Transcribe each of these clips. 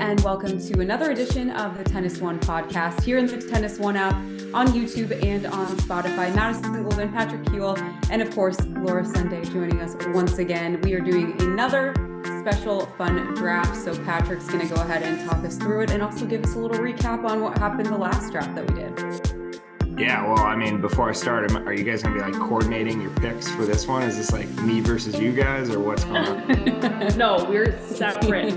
and welcome to another edition of the TennisONE podcast here in the TennisONE app on YouTube and on Spotify. Madison Golden, Patrick Kuhle, and of course, Laura Sonday joining us once again. We are doing another special fun draft. So Patrick's going to go ahead and talk us through it and also give us a little recap on what happened the last draft that we did. Yeah, well, I mean, before I start, are you guys going to be like coordinating your picks for this one? Is this like me versus you guys or what's going on? No, we're separate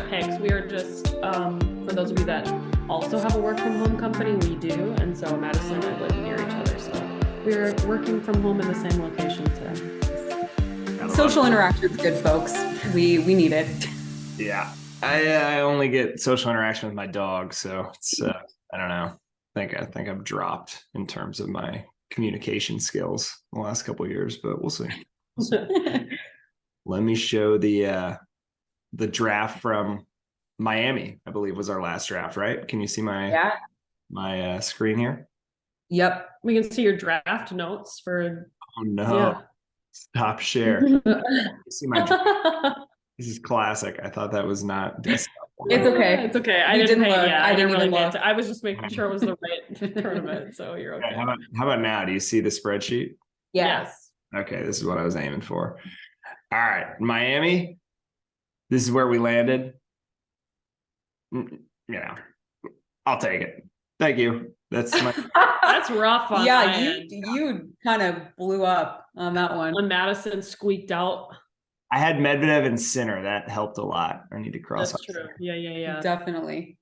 picks. We are just, for those of you that also have a work from home company, we do. And so Madison and I live near each other. So we're working from home in the same location today. Social interaction is good, folks. We need it. Yeah, I only get social interaction with my dog. So it's, I don't know. I think I've dropped in terms of my communication skills the last couple of years, but we'll see. Let me show the draft from Miami, I believe was our last draft, right? Can you see my screen here? Yep. We can see your draft notes for. Oh no! Yeah. Stop share. See my draft. This is classic. I thought that was not desktop. It's okay. It's okay. I didn't really look. I was just making sure it was the right tournament. So you're okay. How about now? Do you see the spreadsheet? Yes. Okay, this is what I was aiming for. All right, Miami. This is where we landed. I'll take it. Thank you. That's rough on you kind of blew up on that one. When Madison squeaked out. I had Medvedev and Sinner. That helped a lot. I need to cross. That's true. Yeah. Definitely.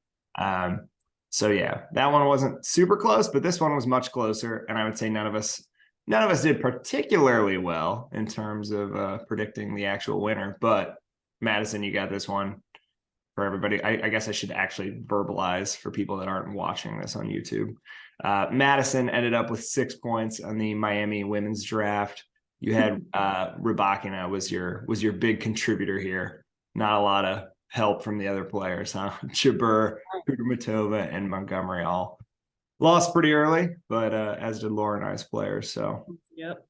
So yeah, that one wasn't super close, but this one was much closer. And I would say none of us did particularly well in terms of predicting the actual winner. But Madison, you got this one for everybody. I guess I should actually verbalize for people that aren't watching this on YouTube. Madison ended up with 6 points on the Miami women's draft. You had Rybakina was your big contributor here. Not a lot of help from the other players, huh? Jabeur, Kudermetova, and Montgomery all lost pretty early, but as did Laura and I's players. So yep.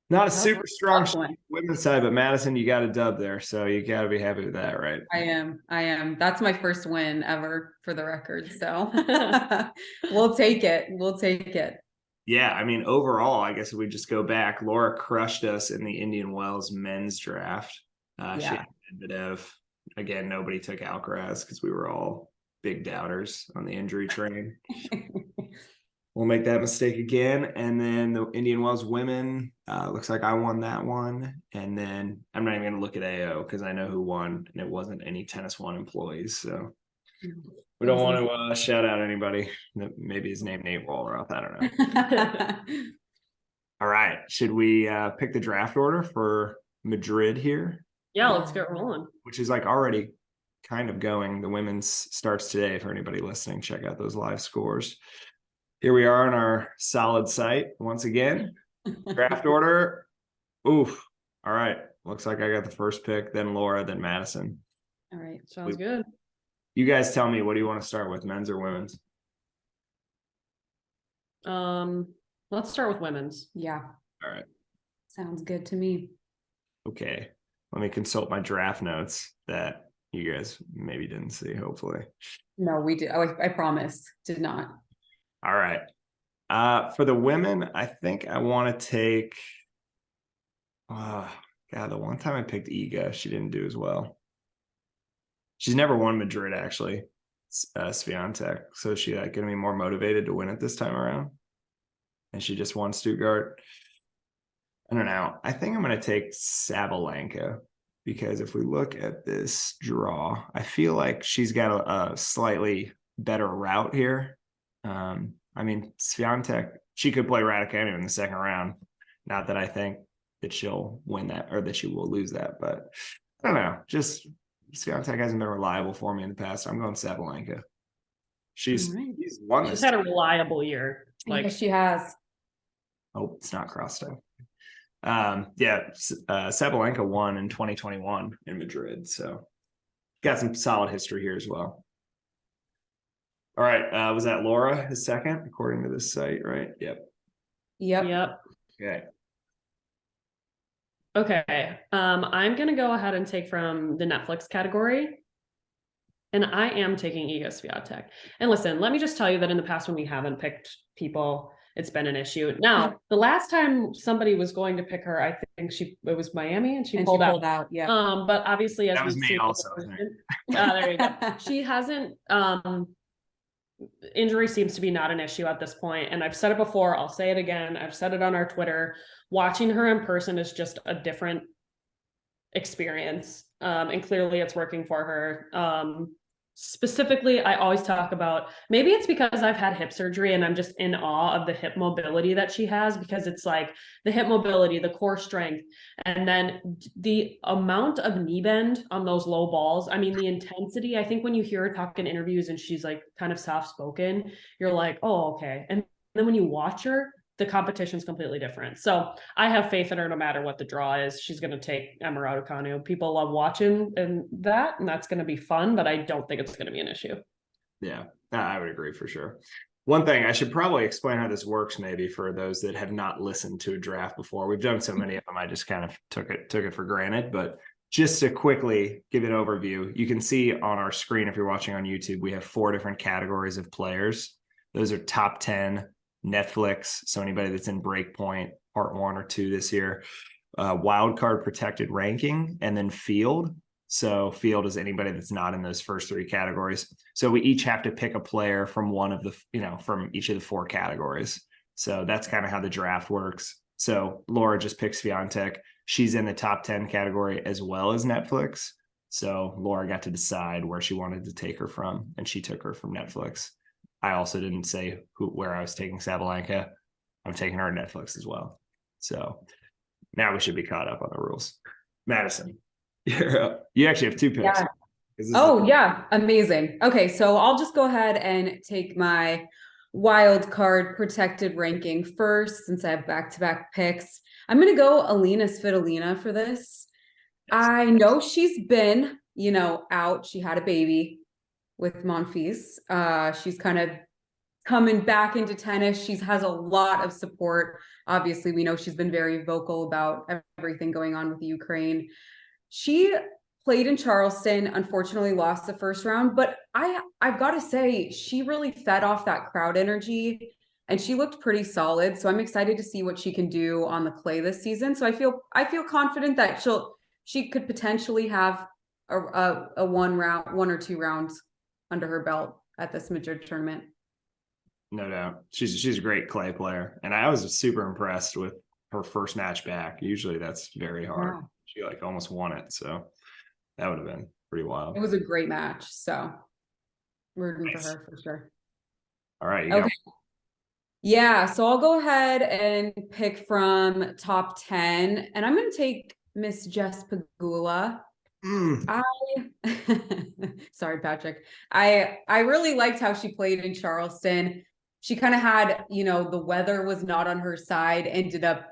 Not a super strong women's side, but Madison, you got a dub there, so you got to be happy with that, right? I am. That's my first win ever, for the record. So we'll take it. Yeah, I mean, overall, I guess if we just go back, Laura crushed us in the Indian Wells men's draft. She had Medvedev. Again, nobody took Alcaraz because we were all big doubters on the injury train. We'll make that mistake again. And then the Indian Wells women, looks like I won that one. And then I'm not even going to look at AO because I know who won, and it wasn't any TennisONE employees. So we don't want to shout out anybody. Maybe his name Nate Wallroth. I don't know. All right. Should we pick the draft order for Madrid here? Yeah, let's get rolling. Which is like already kind of going. The women's starts today for anybody listening. Check out those live scores. Here we are on our solid site once again. Draft order. Oof. All right. Looks like I got the first pick, then Laura, then Madison. All right. Sounds good. You guys tell me, what do you want to start with, men's or women's? Let's start with women's. Yeah. All right. Sounds good to me. Okay. Let me consult my draft notes that you guys maybe didn't see, hopefully. No, we did. I promise. Did not. All right. For the women, I think I want to take the one time I picked Iga, she didn't do as well. She's never won Madrid, actually, Swiatek. So is she going to be more motivated to win it this time around? And she just won Stuttgart. I don't know. I think I'm going to take Sabalenka because if we look at this draw, I feel like she's got a slightly better route here. I mean, Swiatek, she could play Raducanu in the second round. Not that I think that she'll win that or that she will lose that, but I don't know. Just Swiatek hasn't been reliable for me in the past. I'm going Sabalenka. She's won this. She's had a reliable year. Yes, she has. Oh, it's not crossed out. Sabalenka won in 2021 in Madrid, so got some solid history here as well. All right, was that Laura his second, according to this site, right? Yep. Okay. I'm gonna go ahead and take from the Netflix category. And I am taking Iga Swiatek. And listen, let me just tell you that in the past when we haven't picked people, it's been an issue. Now, the last time somebody was going to pick her, I think it was Miami, and she pulled out. Yeah. But obviously, as That was we've me seen, also, I think. there you go. She hasn't. Injury seems to be not an issue at this point, and I've said it before. I'll say it again. I've said it on our Twitter. Watching her in person is just a different experience, and clearly it's working for her. Specifically, I always talk about, maybe it's because I've had hip surgery and I'm just in awe of the hip mobility that she has, because it's like the hip mobility, the core strength, and then the amount of knee bend on those low balls. I mean, the intensity. I think when you hear her talk in interviews and she's like kind of soft spoken, you're like, oh, okay. And then when you watch her, the competition's completely different. So I have faith in her no matter what the draw is. She's going to take Emma Raducanu. People love watching and that's going to be fun, but I don't think it's going to be an issue. Yeah, I would agree for sure. One thing, I should probably explain how this works maybe for those that have not listened to a draft before. We've done so many of them, I just kind of took it for granted. But just to quickly give an overview, you can see on our screen, if you're watching on YouTube, we have 4 different categories of players. Those are top 10, Netflix, so anybody that's in Breakpoint part 1 or 2 this year, wildcard protected ranking, and then field. So field is anybody that's not in those first 3 categories. So we each have to pick a player from one of the, from each of the 4 categories. So that's kind of how the draft works. So Laura just picks Swiatek. She's in the top 10 category as well as Netflix. So Laura got to decide where she wanted to take her from, and she took her from Netflix. I also didn't say where I was taking Sabalenka. I'm taking her at Netflix as well. So now we should be caught up on the rules. Madison, you're up. You actually have 2 picks. Yeah. Yeah. Amazing. Okay. So I'll just go ahead and take my wild card protected ranking first, since I have back-to-back picks. I'm going to go Alina Svitolina for this. I know she's been, out. She had a baby with Monfils. She's kind of coming back into tennis. She has a lot of support. Obviously, we know she's been very vocal about everything going on with Ukraine. She played in Charleston, unfortunately lost the first round, but I've got to say, she really fed off that crowd energy and she looked pretty solid. So I'm excited to see what she can do on the clay this season. So I feel confident that she could potentially have a 1 or 2 rounds under her belt at this Madrid tournament. No doubt. She's a great clay player. And I was super impressed with her first match back. Usually that's very hard. Yeah. She almost won it. So that would have been pretty wild. It was a great match. So rooting for her for sure. All right. Okay. Yeah. So I'll go ahead and pick from top 10. And I'm going to take Miss Jess Pegula. Sorry, Patrick. I really liked how she played in Charleston. She kind of had, the weather was not on her side, ended up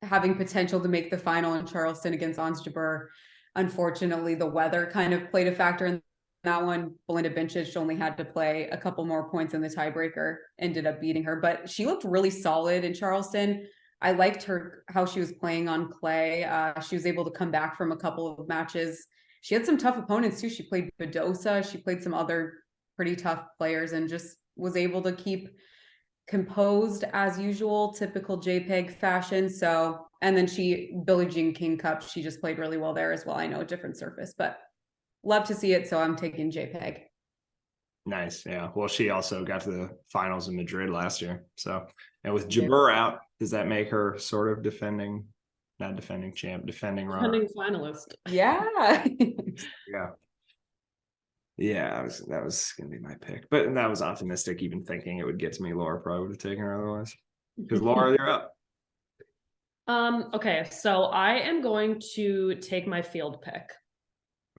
having potential to make the final in Charleston against Ons Jabeur. Unfortunately, the weather kind of played a factor in that one. Belinda Bencic only had to play a couple more points in the tiebreaker, ended up beating her, but she looked really solid in Charleston. I liked how she was playing on clay. She was able to come back from a couple of matches. She had some tough opponents too. She played Badosa. She played some other pretty tough players and just was able to keep composed as usual, typical JPEG fashion. So, and then Billie Jean King Cup, she just played really well there as well. I know, a different surface, but love to see it. So I'm taking JPEG. Nice. Yeah. Well, she also got to the finals in Madrid last year. So, and with Jabeur out, does that make her sort of defending finalist? Yeah. Yeah. Yeah, that was gonna be my pick, but that was optimistic. Even thinking it would get to me, Laura probably would have taken her otherwise. Because Laura, you're up. Okay, so I am going to take my field pick.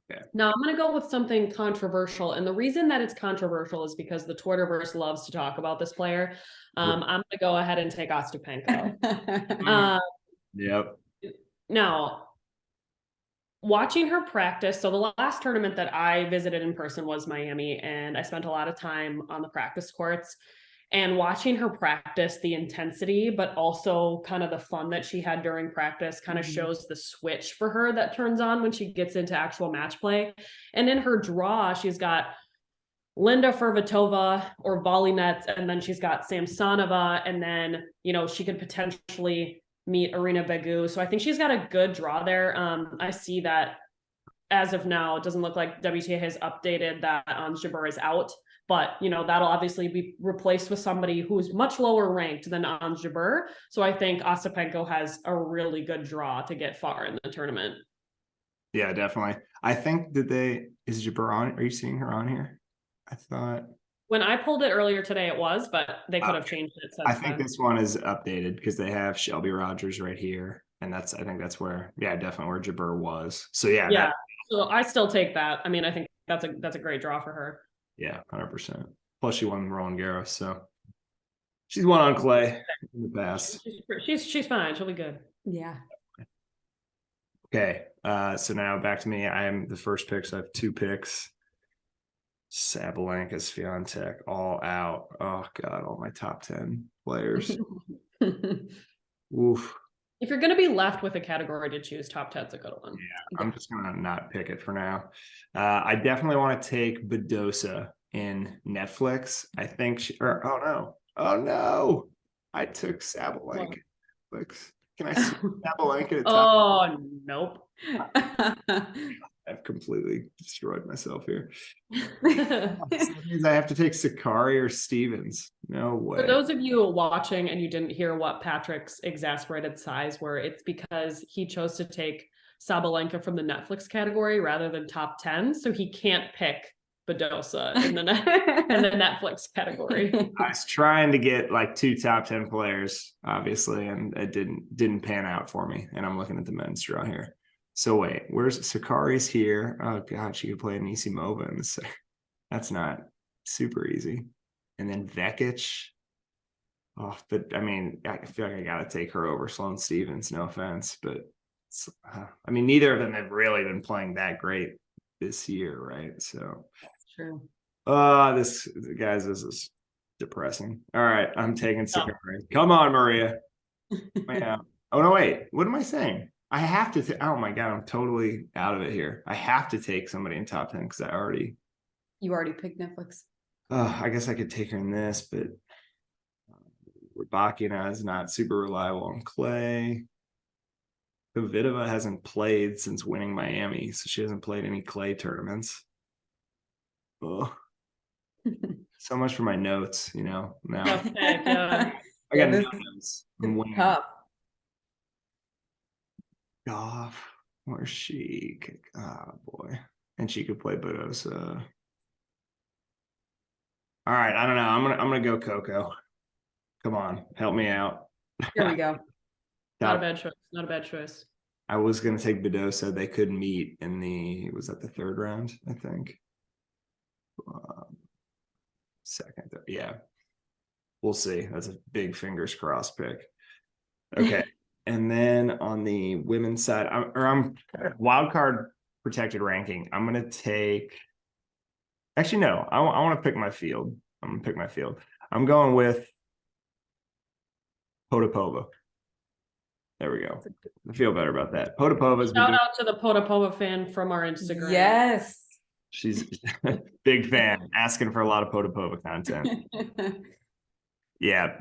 Okay. Now I'm going to go with something controversial, and the reason that it's controversial is because the Twitterverse loves to talk about this player. I'm going to go ahead and take Ostapenko. Yep. Now, watching her practice, so the last tournament that I visited in person was Miami, and I spent a lot of time on the practice courts. And watching her practice, the intensity, but also kind of the fun that she had during practice kind of shows the switch for her that turns on when she gets into actual match play. And in her draw, she's got Linda Fervitova or volley nets, and then she's got Samsonova, and then, she could potentially meet Arina Begu. So I think she's got a good draw there. I see that as of now, it doesn't look like WTA has updated that Jabeur is out, but that'll obviously be replaced with somebody who's much lower ranked than Jabeur. So I think Ostapenko has a really good draw to get far in the tournament. Yeah, definitely. I think is Jabeur on? Are you seeing her on here? I thought when I pulled it earlier today, it was, but they could have changed it since I think this one is updated because they have Shelby Rogers right here. And I think that's where, definitely where Jabeur was. So yeah. So I still take that. I mean, I think that's a great draw for her. Yeah, 100%. Plus she won Roland Garros, so she's won on clay in the past. She's fine. She'll be good. Yeah. Okay. So now back to me. I am the first pick, so I have 2 picks. Sabalenka, Swiatek, all out. Oh God, all my top 10 players. Oof. If you're going to be left with a category to choose, top 10's a good one. Yeah, I'm just going to not pick it for now. I definitely want to take Badosa in Netflix. I think oh no. I took Sabalenka. Can I see Sabalenka at top? Oh, nope. I've completely destroyed myself here. That means I have to take Sakari or Stevens. No way. For those of you watching and you didn't hear what Patrick's exasperated sighs were, it's because he chose to take Sabalenka from the Netflix category rather than top 10. So he can't pick Badosa in the Netflix category. I was trying to get like 2 top 10 players, obviously, and it didn't pan out for me. And I'm looking at the men's draw here. So wait, where's Sakari's here? Oh God, she could play Anisimova in this. That's not super easy. And then Vekic. Oh, but I mean, I feel like I got to take her over Sloane Stevens. No offense, but I mean, neither of them have really been playing that great this year, right? So true. This is depressing. All right, I'm taking Sakari. Come on, Maria. Yeah. Oh no, wait. What am I saying? I have to. Oh my God, I'm totally out of it here. I have to take somebody in top 10 because you already picked Netflix. I guess I could take her in this, but Rybakina is not super reliable on clay. Kvitova hasn't played since winning Miami, so she hasn't played any clay tournaments. Oh, so much for my notes, now. Yeah. I got notes. I'm winning. Tough. Goff, where's she? Oh boy, and she could play Badosa. All right, I don't know. I'm gonna go Coco. Come on, help me out. Here we go. Not a bad choice. Not a bad choice. I was gonna take Badosa. They could meet in the 3rd round, I think. Second, yeah. We'll see. That's a big fingers crossed pick. Okay. And then on the women's side, I'm wild card protected ranking. I'm going to take, actually, no, I want to pick my field. I'm going to pick my field. I'm going with Potapova. There we go. I feel better about that. Potapova's Shout out to the Potapova fan from our Instagram. Yes. She's a big fan, asking for a lot of Potapova content. Yeah,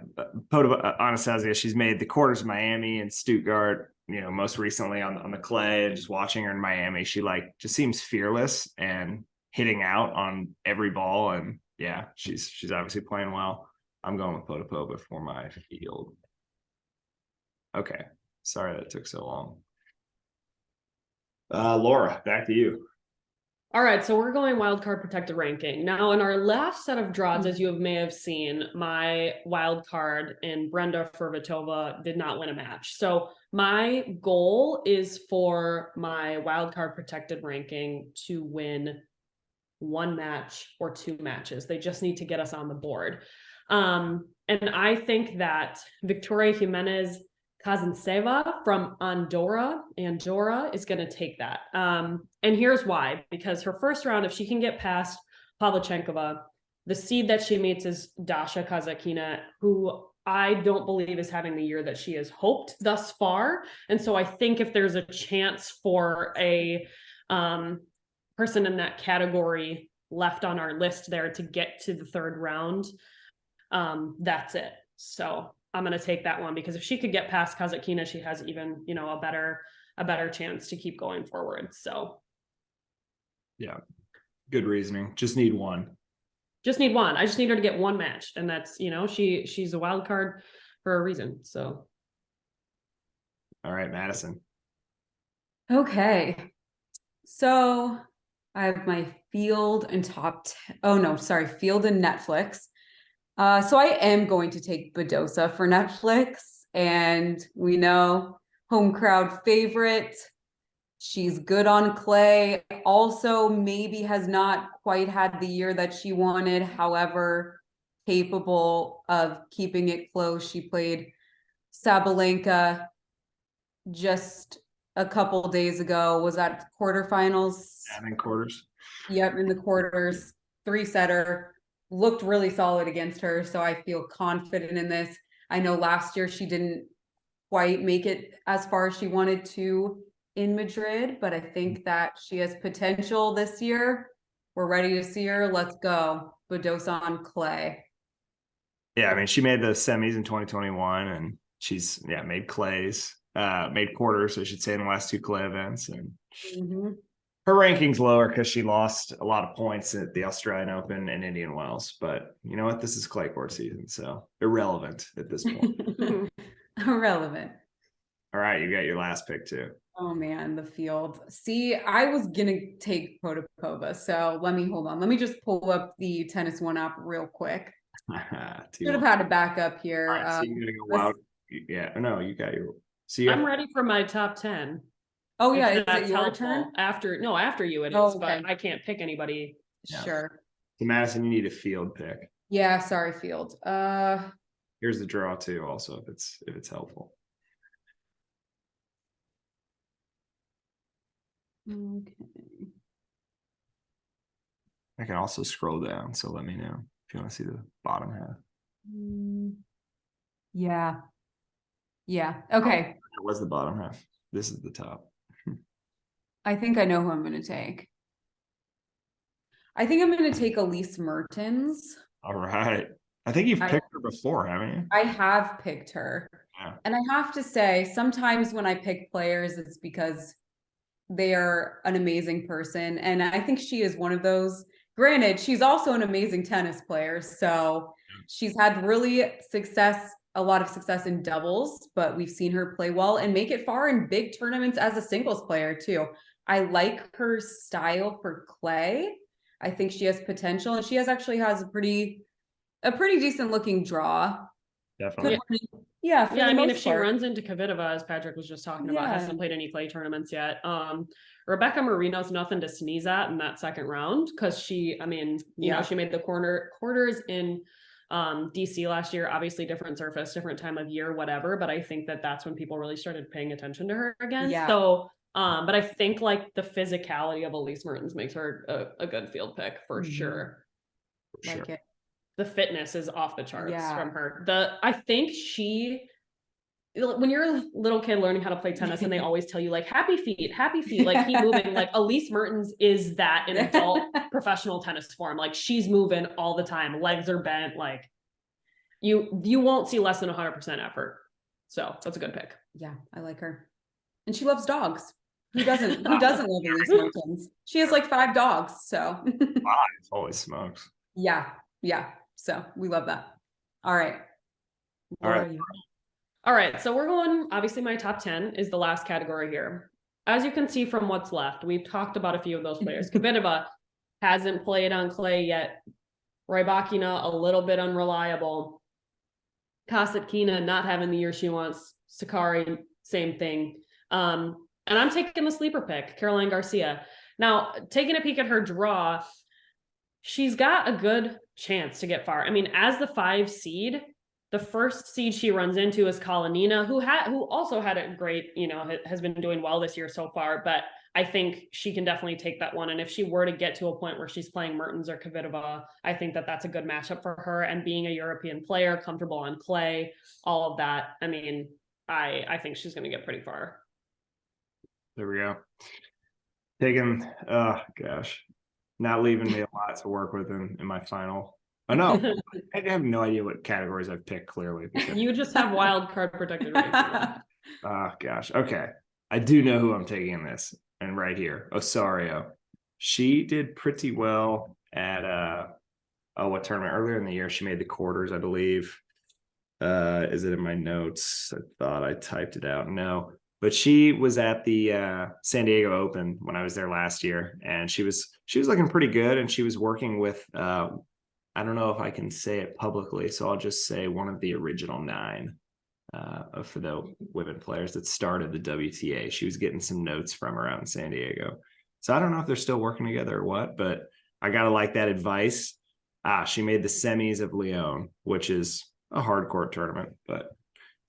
Anastasia, she's made the quarters of Miami and Stuttgart, most recently on the clay, and just watching her in Miami, she just seems fearless and hitting out on every ball. And yeah, she's obviously playing well. I'm going with Potapova for my field. Okay. Sorry that took so long. Laura, back to you. All right, so we're going wildcard protected ranking. Now, in our last set of draws, as you may have seen, my wildcard in Brenda Fervitova did not win a match. So my goal is for my wildcard protected ranking to win 1 match or 2 matches. They just need to get us on the board. And I think that Victoria Jimenez Kazanseva from Andorra is going to take that. And here's why, because her first round, if she can get past Pavlyuchenkova, The seed that she meets is Dasha Kazakina, who I don't believe is having the year that she has hoped thus far. And so I think if there's a chance for a person in that category left on our list there to get to the third round, that's it. So I'm going to take that one, because if she could get past Kazakina, she has even, you know, a better chance to keep going forward. So yeah, good reasoning. Just need one. Just need one. I just need her to get one match, and that's, you know, she's a wild card for a reason. So All right, Madison. Okay. So I have my field and field and Netflix. So I am going to take Badosa for Netflix, and we know home crowd favorite. She's good on clay. Also, maybe has not quite had the year that she wanted. However, capable of keeping it close. She played Sabalenka just a couple days ago. Was that quarterfinals? Yeah, in quarters. Yep, in the quarters. 3-setter. Looked really solid against her, so I feel confident in this. I know last year she didn't quite make it as far as she wanted to in Madrid, but I think that she has potential this year. We're ready to see her. Let's go. Badosa on clay. Yeah, I mean, she made the semis in 2021, and she's made clays, made quarters, I should say, in the last 2 clay events. And her ranking's lower because she lost a lot of points at the Australian Open and Indian Wells. But you know what? This is clay court season, so irrelevant at this point. Irrelevant. All right, you got your last pick too. Oh man, the field. See, I was gonna take Potapova, so let me just pull up the TennisONE app real quick. Should have had a backup here. All right, so you're gonna go wild. Yeah, no, you got your. So I'm ready for my top 10. Oh yeah, is it your helpful. turn? After you it is, okay. But I can't pick anybody. Sure. So Madison, you need a field pick. Yeah, sorry, field. Here's the draw too, also, if it's helpful. Okay. I can also scroll down, so let me know if you want to see the bottom half. Yeah. Okay. That was the bottom half. This is the top. I think I know who I'm going to take. I think I'm going to take Elise Mertens. All right. I think you've picked her before, haven't you? I have picked her. Yeah. And I have to say, sometimes when I pick players, it's because they are an amazing person. And I think she is one of those. Granted, she's also an amazing tennis player. So she's had a lot of success in doubles, but we've seen her play well and make it far in big tournaments as a singles player too. I like her style for clay. I think she has potential, and she actually has a pretty decent looking draw. Definitely. Yeah. I mean, if she runs into Kvitova, as Patrick was just talking about, hasn't played any clay tournaments yet. Rebecca Marino's nothing to sneeze at in that second round, because she made the quarters in DC last year. Obviously different surface, different time of year, whatever, but I think that's when people really started paying attention to her again. So but I think like the physicality of Elise Mertens makes her a good field pick for sure. Like it. The fitness is off the charts from her. I think when you're a little kid learning how to play tennis and they always tell you like happy feet, like keep moving, like Elise Mertens is that in adult professional tennis form. Like she's moving all the time, legs are bent, like you won't see less than 100% effort. So that's a good pick. Yeah, I like her. And she loves dogs. Who doesn't love Elise Mertens? She has like 5 dogs, so 5, holy smokes. Yeah. So we love that. All right. All right. So we're going, obviously my top 10 is the last category here. As you can see from what's left, we've talked about a few of those players. Kvitova hasn't played on clay yet. Rybakina, a little bit unreliable. Kasatkina not having the year she wants. Sakari, same thing. And I'm taking the sleeper pick, Caroline Garcia. Now, taking a peek at her draw, she's got a good chance to get far. I mean, as the 5 seed, the first seed she runs into is Kalinina, who also had a great, has been doing well this year so far. But I think she can definitely take that one. And if she were to get to a point where she's playing Mertens or Kvitova, I think that that's a good matchup for her. And being a European player, comfortable on clay, all of that. I mean, I think she's going to get pretty far. There we go. Taking, oh gosh, not leaving me a lot to work with in my final. Oh no, I have no idea what categories I've picked clearly. You just have wild card protected ranking. Oh gosh. Okay. I do know who I'm taking in this. And right here, Osorio. She did pretty well at what tournament earlier in the year? She made the quarters, I believe. Is it in my notes? I thought I typed it out. No. But she was at the San Diego Open when I was there last year, and she was looking pretty good, and she was working with I don't know if I can say it publicly, so I'll just say one of the original 9 for the women players that started the WTA. She was getting some notes from her out in San Diego. So I don't know if they're still working together or what, but I got to like that advice. She made the semis of Lyon, which is a hard court tournament, but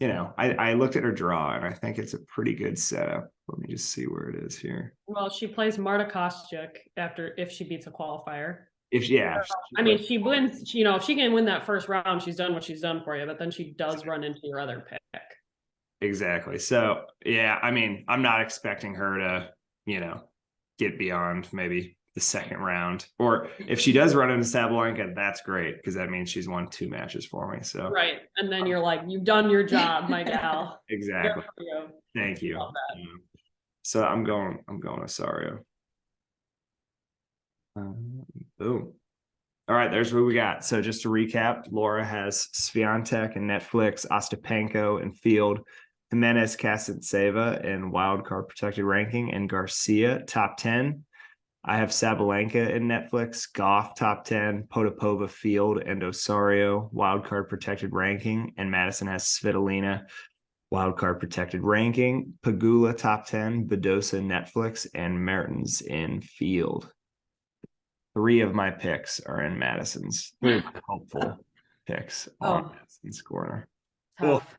you know, I looked at her draw and I think it's a pretty good setup. Let me just see where it is here. Well, she plays Marta Kostyuk if she beats a qualifier. Yeah, I mean, she wins, you know, if she can win that first round, she's done what she's done for you, but then she does run into your other pick. Exactly. So, yeah, I mean, I'm not expecting her to, you know, get beyond maybe the second round. Or if she does run into Sabalenka, that's great because that means she's won 2 matches for me. So, right. And then you're like, you've done your job, my gal. Exactly. You. Thank you. So I'm going Osorio. Boom. All right, there's what we got. So just to recap, Laura has Swiatek and Netflix, Ostapenko and Field, Jimenez Kasatseva in wildcard protected ranking, and Garcia top 10. I have Sabalenka in Netflix, Goff top 10, Potapova, Field, and Osorio wildcard protected ranking, and Madison has Svitolina wildcard protected ranking, Pagula top 10, Badosa Netflix, and Mertens in Field. 3 of my picks are in Madison's. 3 of my hopeful picks on Madison's corner. Tough.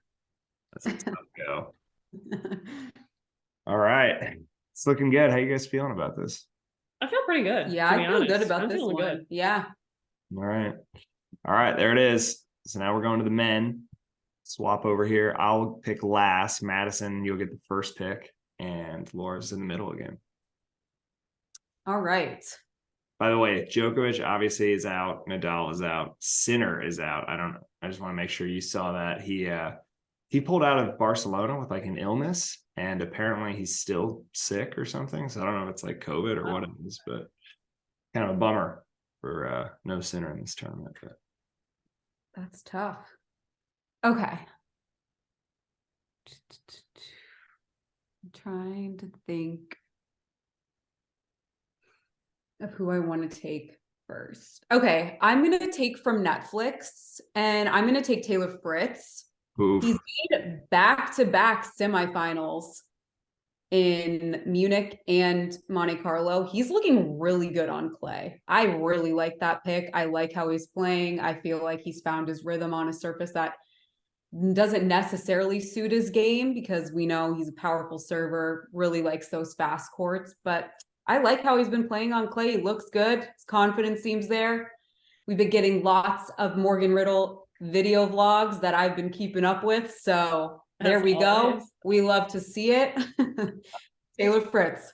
That's a tough go. All right. It's looking good. How you guys feeling about this? I feel pretty good. Yeah, I feel good about this one. Good. Yeah. All right. There it is. So now we're going to the men. Swap over here. I'll pick last. Madison, you'll get the first pick. And Laura's in the middle again. All right. By the way, Djokovic obviously is out. Nadal is out. Sinner is out. I just want to make sure you saw that. He pulled out of Barcelona with like an illness, and apparently he's still sick or something. So I don't know if it's like COVID or what it is, but kind of a bummer for no Sinner in this tournament. But. That's tough. Okay. I'm trying to think of who I want to take first. Okay, I'm going to take from Netflix, and I'm going to take Taylor Fritz. Oof. He's made back-to-back semifinals in Munich and Monte Carlo. He's looking really good on clay. I really like that pick. I like how he's playing. I feel like he's found his rhythm on a surface that doesn't necessarily suit his game because we know he's a powerful server, really likes those fast courts, but I like how he's been playing on clay. He looks good. His confidence seems there. We've been getting lots of Morgan Riddle video vlogs that I've been keeping up with. So there we go. We love to see it. Taylor Fritz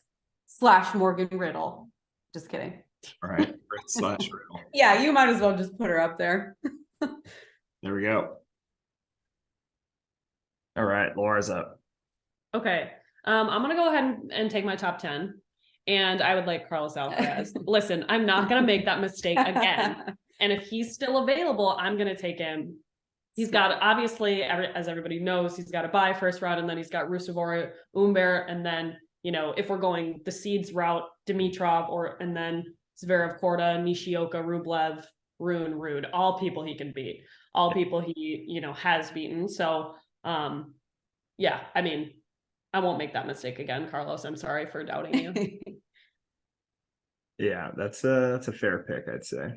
/ Morgan Riddle. Just kidding. All right. Fritz / Riddle. Yeah, you might as well just put her up there. There we go. All right. Laura's up. Okay. I'm going to go ahead and take my top 10. And I would like Carlos Alcaraz. Listen, I'm not going to make that mistake again. And if he's still available, I'm going to take him. He's got, obviously, as everybody knows, he's got a bye first round, and then he's got Ruusuvuori, Humbert, and then, you know, if we're going the seeds route, Dimitrov, and then Zverev, Korda, Nishioka, Rublev, Rune, Rude, all people he can beat, all people he, you know, has beaten. So, yeah, I mean, I won't make that mistake again, Carlos. I'm sorry for doubting you. Yeah, that's a fair pick, I'd say.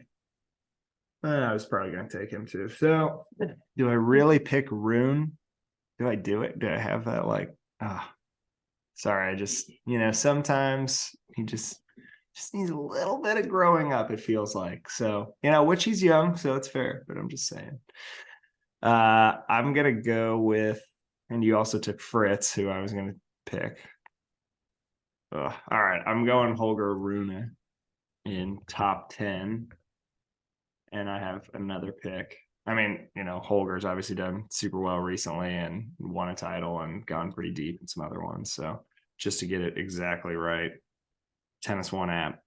I was probably going to take him too. So, do I really pick Rune? Do I do it? Do I have that like? Sorry, I just, sometimes he just needs a little bit of growing up, it feels like. So, which he's young, so it's fair, but I'm just saying. I'm gonna go with, and you also took Fritz, who I was gonna pick. All right, I'm going Holger Rune in top 10, and I have another pick. I mean, Holger's obviously done super well recently and won a title and gone pretty deep in some other ones. So just to get it exactly right, TennisONE app,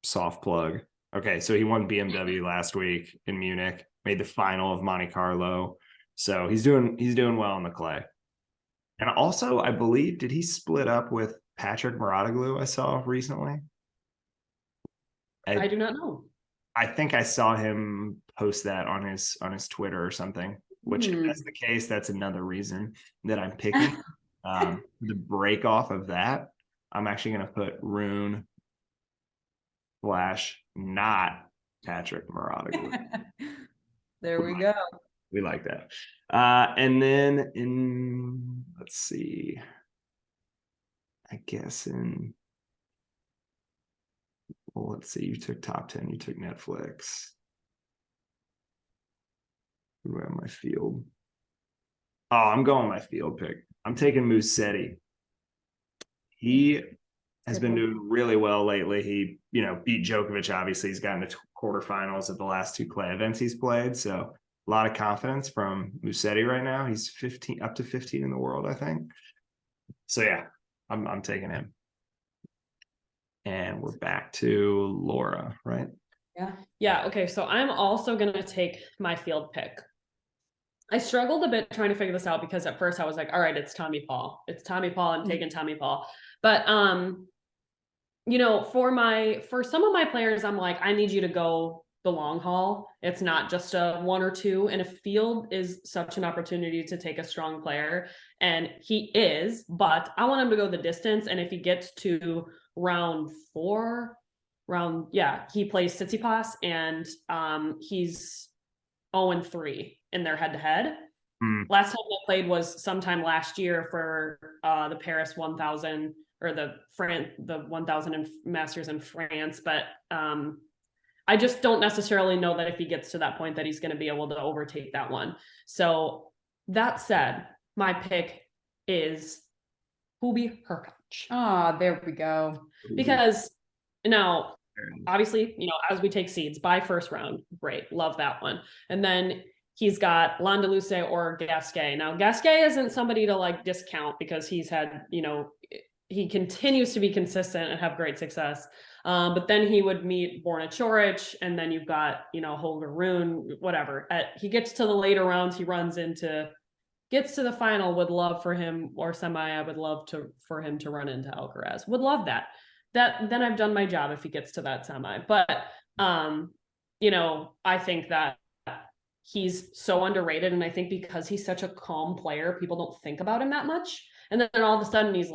soft plug. Okay, so he won BMW last week in Munich, made the final of Monte Carlo. So he's doing well on the clay. And also, I believe, did he split up with Patrick Mouratoglou I saw recently? I do not know. I think I saw him post that on his Twitter or something, which if that's the case, that's another reason that I'm picking. The break off of that, I'm actually going to put Rune / not Patrick Mouratoglou. There we go. We like that. And then let's see, I guess let's see, you took top 10, you took Netflix. Who do I have my field? Oh, I'm going my field pick. I'm taking Musetti. He has been doing really well lately. He, beat Djokovic, obviously. He's gotten to quarterfinals of the last 2 clay events he's played. So a lot of confidence from Musetti right now. He's up to 15 in the world, I think. So yeah, I'm taking him. And we're back to Laura, right? Yeah. Okay. So I'm also going to take my field pick. I struggled a bit trying to figure this out because at first I was like, all right, it's Tommy Paul. It's Tommy Paul. I'm taking Tommy Paul. But, for some of my players, I'm like, I need you to go the long haul. It's not just a 1 or 2. And a field is such an opportunity to take a strong player. And he is, but I want him to go the distance. And if he gets to round 4, he plays Tsitsipas, and he's 0-3 in their head-to-head. Last time they played was sometime last year for the Paris 1000 or the 1000 and Masters in France, but I just don't necessarily know that if he gets to that point that he's going to be able to overtake that one. So that said, my pick is Hubie Hurkacz. There we go. Because now, obviously, as we take seeds by first round, great, love that one. And then he's got Landaluce or Gasquet. Now, Gasquet isn't somebody to discount because he's had, he continues to be consistent and have great success. But then he would meet Borna Coric, and then you've got, Holger Rune, whatever. He gets to the later rounds, gets to the final, would love for him, or semi, I would love for him to run into Alcaraz. Would love that. Then I've done my job if he gets to that semi. But, I think that he's so underrated. And I think because he's such a calm player, people don't think about him that much. And then all of a sudden he's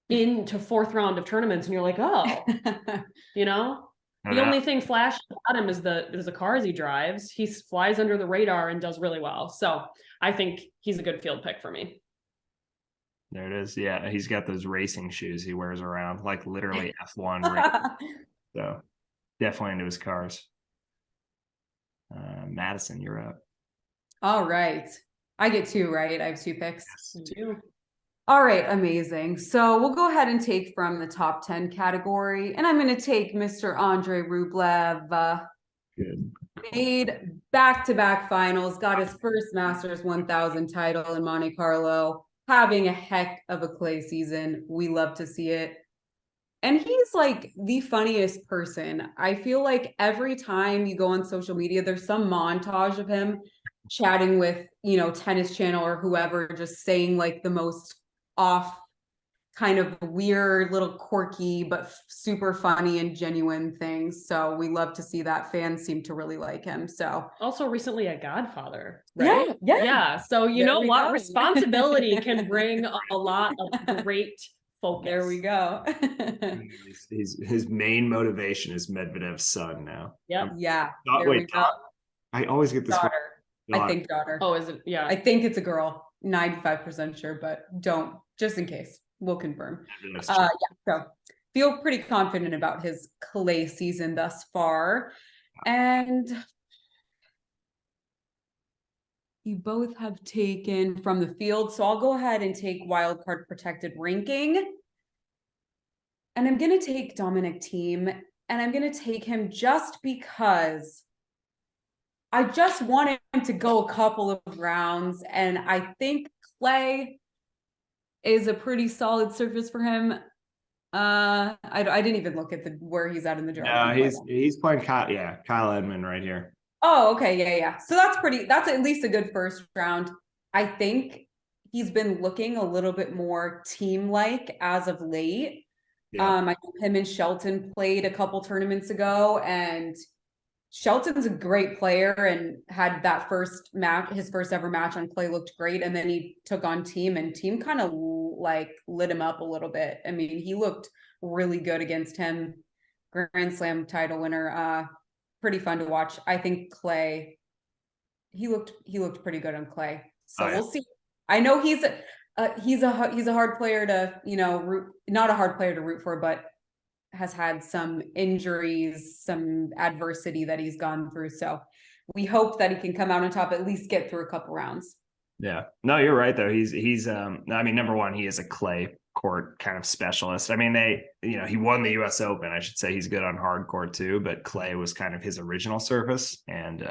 into 4th round of tournaments, and you're like, oh, the only thing flashy about him is the cars he drives. He flies under the radar and does really well. So I think he's a good field pick for me. There it is. Yeah, he's got those racing shoes he wears around, literally F1. So definitely into his cars. Madison, you're up. All right. I get 2, right? I have 2 picks. Yes. 2. All right, amazing. So we'll go ahead and take from the top 10 category, and I'm going to take Mr. Andre Rublev. Good. Made back-to-back finals, got his first Masters 1000 title in Monte Carlo, having a heck of a clay season. We love to see it. And he's the funniest person. I feel like every time you go on social media, there's some montage of him chatting with, Tennis Channel or whoever, just saying the most off, kind of weird, little quirky, but super funny and genuine things. So we love to see that. Fans seem to really like him. So also recently a godfather, right? Yeah. So you know what? Responsibility can bring a lot of great focus. There we go. His main motivation is Medvedev's son now. Yep. Yeah. I always get this daughter. One. I think daughter. Oh, is it? Yeah. I think it's a girl. 95% sure, but don't, just in case. we'll confirm. That's Yeah, so feel pretty confident about his clay season thus far. And you both have taken from the field, so I'll go ahead and take wildcard protected ranking. And I'm going to take Dominic Thiem, and I'm going to take him just because I just want him to go a couple of rounds, and I think clay is a pretty solid surface for him. I didn't even look at where he's at in the draw. No, he's playing Kyle Edmund right here. Oh, okay, yeah. So that's at least a good first round. I think he's been looking a little bit more team-like as of late. Yeah. I know him and Shelton played a couple tournaments ago, and Shelton's a great player and had that first match, his first ever match on clay looked great. And then he took on Thiem, and Thiem kind of like lit him up a little bit. I mean, he looked really good against him. Grand Slam title winner. Pretty fun to watch. I think clay, he looked pretty good on clay. So we'll see. I know he's a hard player to, not a hard player to root for, but has had some injuries, some adversity that he's gone through. So we hope that he can come out on top, at least get through a couple rounds. Yeah. No, you're right though. He's I mean, number one, he is a clay court kind of specialist. I mean, he won the US Open. I should say he's good on hard court too, but clay was kind of his original surface. And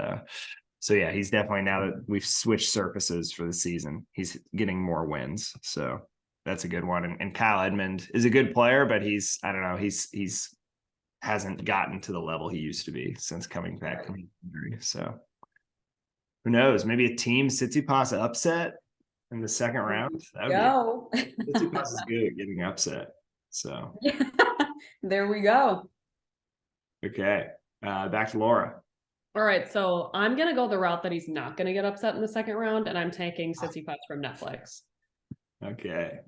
so yeah, he's definitely, now that we've switched surfaces for the season, he's getting more wins. So that's a good one. And Kyle Edmund is a good player, but I don't know, he's hasn't gotten to the level he used to be since coming back from injury. So who knows? Maybe a Thiem Tsitsipas upset in the second round. Tsitsipas is good at getting upset. So there we go. Okay. Back to Laura. All right, so I'm gonna go the route that he's not gonna get upset in the second round, and I'm taking Tsitsipas from Netflix. Okay.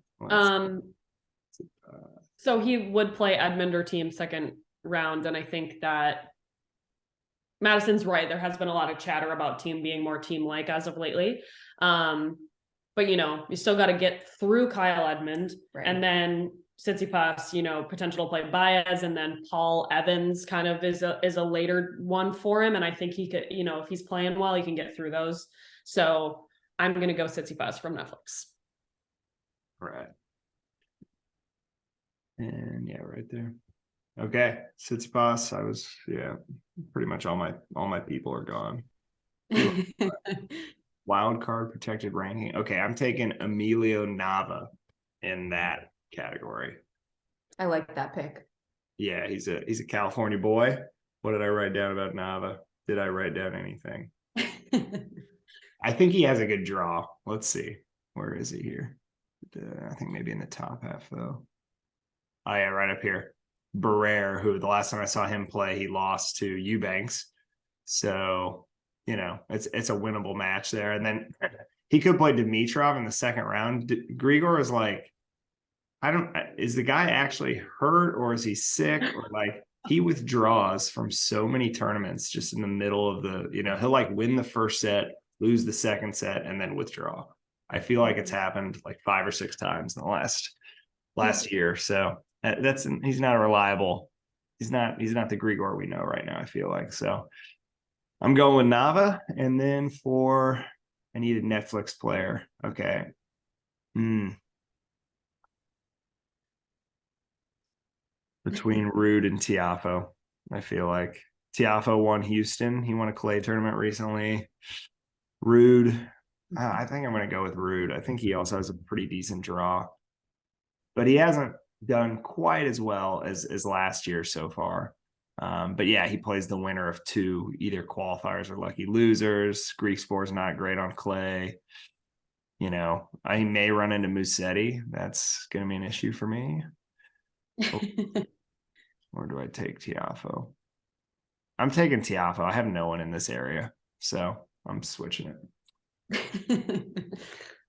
So he would play Edmund or Thiem second round, and I think that Madison's right. There has been a lot of chatter about Thiem being more team-like as of lately. But you still got to get through Kyle Edmund, right. And then Tsitsipas, potential to play Baez, and then Paul Evans kind of is a later one for him. And I think he could, if he's playing well, he can get through those. So I'm going to go Tsitsipas from Netflix. Right. And yeah, right there. Okay. Tsitsipas, pretty much all my people are gone. Wild card protected ranking. Okay, I'm taking Emilio Nava in that category. I like that pick. Yeah, he's a California boy. What did I write down about Nava? Did I write down anything? I think he has a good draw. Let's see. Where is he here? I think maybe in the top half though. Oh yeah, right up here. Barrere, who the last time I saw him play, he lost to Eubanks. So it's a winnable match there. And then he could play Dimitrov in the second round. Grigor is like, is the guy actually hurt, or is he sick? Or like, he withdraws from so many tournaments just in the middle of he'll like win the first set, lose the second set, and then withdraw. I feel like it's happened like 5 or 6 times in the last year. So he's not a reliable. He's not the Grigor we know right now, I feel like. So I'm going with Nava, and then I need a Netflix player. Okay. Between Ruud and Tiafoe, I feel like Tiafoe won Houston. He won a clay tournament recently. Ruud, I think I'm going to go with Ruud. I think he also has a pretty decent draw, but he hasn't done quite as well as last year so far. But yeah, he plays the winner of 2 either qualifiers or lucky losers. Greek Sport's not great on clay. I may run into Musetti. That's going to be an issue for me. Or do I take Tiafoe? I'm taking Tiafoe. I have no one in this area, so I'm switching it.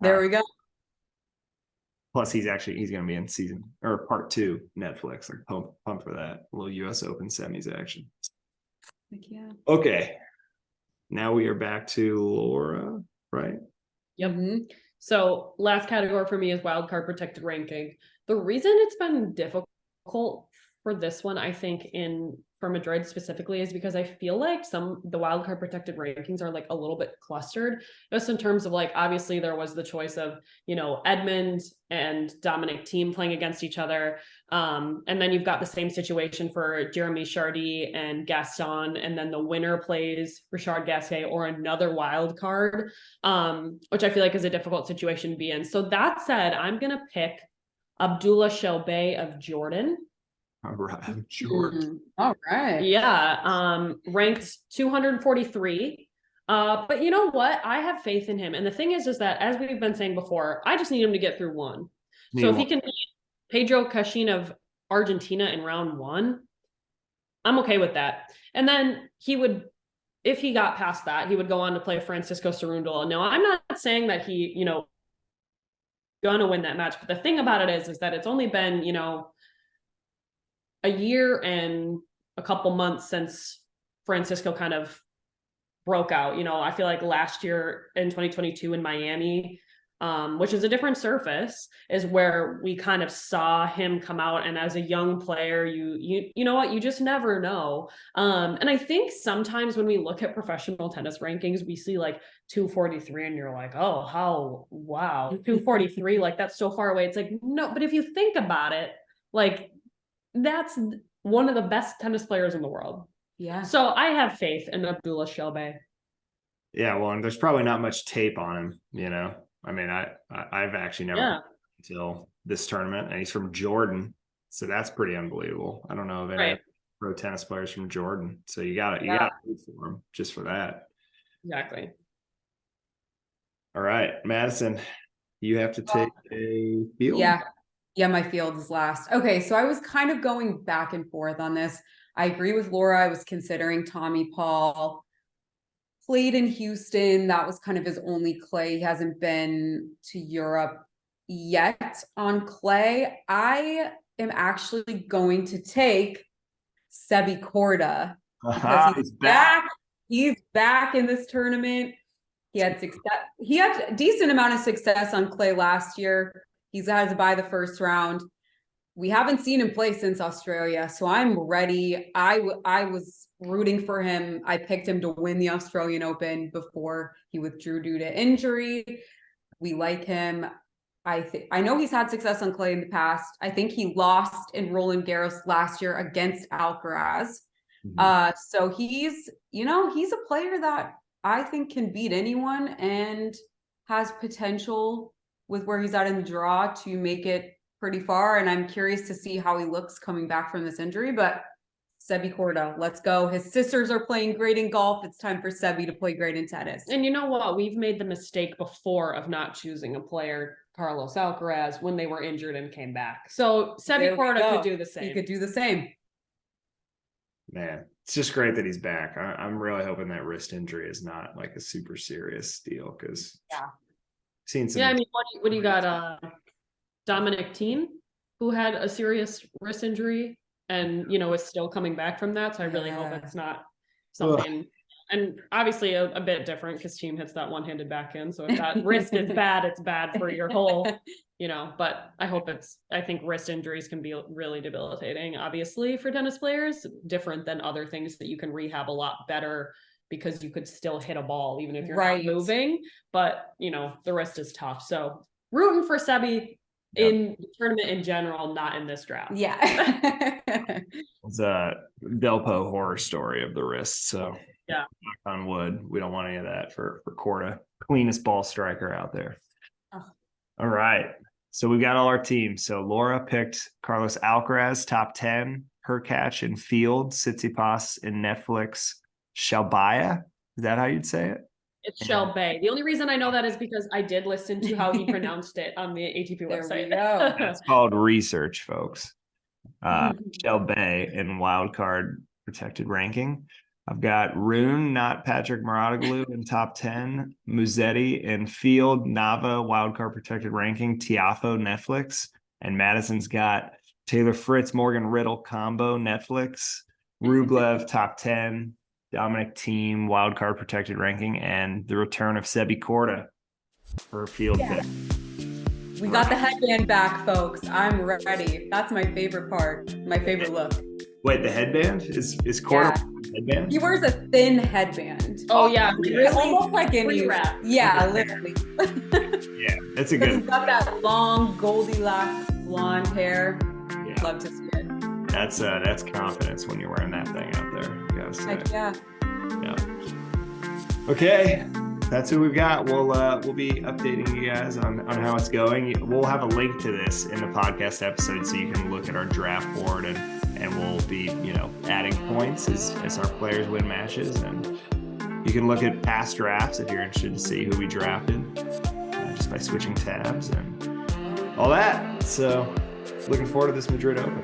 There we go. Plus, he's going to be in season or part 2 Netflix. Like pump for that. A little US Open semis action. Yeah. Okay. Now we are back to Laura, right? Yep. So last category for me is wildcard protected ranking. The reason it's been difficult for this one, I think, for Madrid specifically, is because I feel like the wildcard protected rankings are like a little bit clustered, just in terms of like, obviously there was the choice of, Edmund and Dominic Thiem playing against each other. And then you've got the same situation for Jeremy Chardy and Gaston, and then the winner plays Richard Gasquet or another wild card, which I feel like is a difficult situation to be in. So that said, I'm going to pick Abdullah Shelbey of Jordan. All right, Jordan. All right. Yeah, ranked 243. But you know what? I have faith in him. And the thing is that, as we've been saying before, I just need him to get through one. So if he can beat Pedro Cachin of Argentina in round 1, I'm okay with that. And then if he got past that, he would go on to play Francisco Cerundolo. Now, I'm not saying that he, gonna win that match. But the thing about it is that it's only been, a year and a couple months since Francisco kind of broke out. I feel like last year in 2022 in Miami, which is a different surface, is where we kind of saw him come out. And as a young player, you know what, you just never know. And I think sometimes when we look at professional tennis rankings, we see like 243 and you're like, oh, wow, 243, like that's so far away. It's like, no, but if you think about it, like, that's one of the best tennis players in the world. Yeah. So I have faith in Abdullah Shelbey. Yeah, well, and there's probably not much tape on him, I mean, I've actually never until this tournament, and he's from Jordan, so that's pretty unbelievable. I don't know of any pro tennis players from Jordan, so you gotta root for him just for that. Exactly. All right, Madison, you have to take a field. Yeah, my field is last. Okay, so I was kind of going back and forth on this. I agree with Laura. I was considering Tommy Paul. Played in Houston. That was kind of his only clay. He hasn't been to Europe yet on clay. I am actually going to take Sebi Korda because he's back. He's back in this tournament. He had success. He had a decent amount of success on clay last year. He's had to buy the first round. We haven't seen him play since Australia, so I'm ready. I was rooting for him. I picked him to win the Australian Open before he withdrew due to injury. We like him. I know he's had success on clay in the past. I think he lost in Roland Garros last year against Alcaraz. So he's a player that I think can beat anyone and has potential with where he's at in the draw to make it pretty far. And I'm curious to see how he looks coming back from this injury, but Sebi Korda, let's go. His sisters are playing great in golf. It's time for Sebi to play great in tennis. And you know what? We've made the mistake before of not choosing a player, Carlos Alcaraz, when they were injured and came back. So Sebi Korda could do the same. He could do the same. Man, it's just great that he's back. I'm really hoping that wrist injury is not like a super serious deal, because seen some. Yeah, I mean, what do you got? Dominic Thiem, who had a serious wrist injury and is still coming back from that. So I really hope it's not something. And obviously a bit different because Thiem hits that one-handed backhand. So if that wrist is bad, it's bad for your whole, But I think wrist injuries can be really debilitating, obviously, for tennis players, different than other things that you can rehab a lot better, because you could still hit a ball even if you're not moving. But, the wrist is tough. So rooting for Sebi in the tournament in general, not in this draft. Yeah. It's a Delpo horror story of the wrist. So knock on wood, we don't want any of that for Korda. Cleanest ball striker out there. Oh. All right. So we've got all our teams. So Laura picked Carlos Alcaraz, top 10, Hurkacz in field, Tsitsipas in Netflix, Shelbaya. Is that how you'd say it? It's Shelbey. The only reaon I know that is because I did listen to how he pronounced it on the ATP website. That's called research, folks. Shelbey in wildcard protected ranking. I've got Rune, not Patrick Mouratoglou, in top 10. Musetti in field, Nava, wildcard protected ranking. Tiafo, Netflix. And Madison's got Taylor Fritz, Morgan Riddle combo, Netflix. Rublev, top 10. Dominic Thiem, wildcard protected ranking, and the return of Sebi Korda for field pick. We got the headband back, folks. I'm ready. That's my favorite part. My favorite look. Wait, the headband is quarter headband? He wears a thin headband. Oh yeah, really almost like skinny. wrap. Yeah, literally. Yeah, that's a Because good. he's got that long Goldilocks blonde hair. Yeah, Love to see it. that's confidence when you're wearing that thing out there. You gotta say. Heck yeah. Yeah. Okay, that's what we've got. We'll be updating you guys on how it's going. We'll have a link to this in the podcast episode so you can look at our draft board and we'll be adding points as our players win matches, and you can look at past drafts if you're interested to see who we drafted just by switching tabs and all that. So looking forward to this Madrid Open.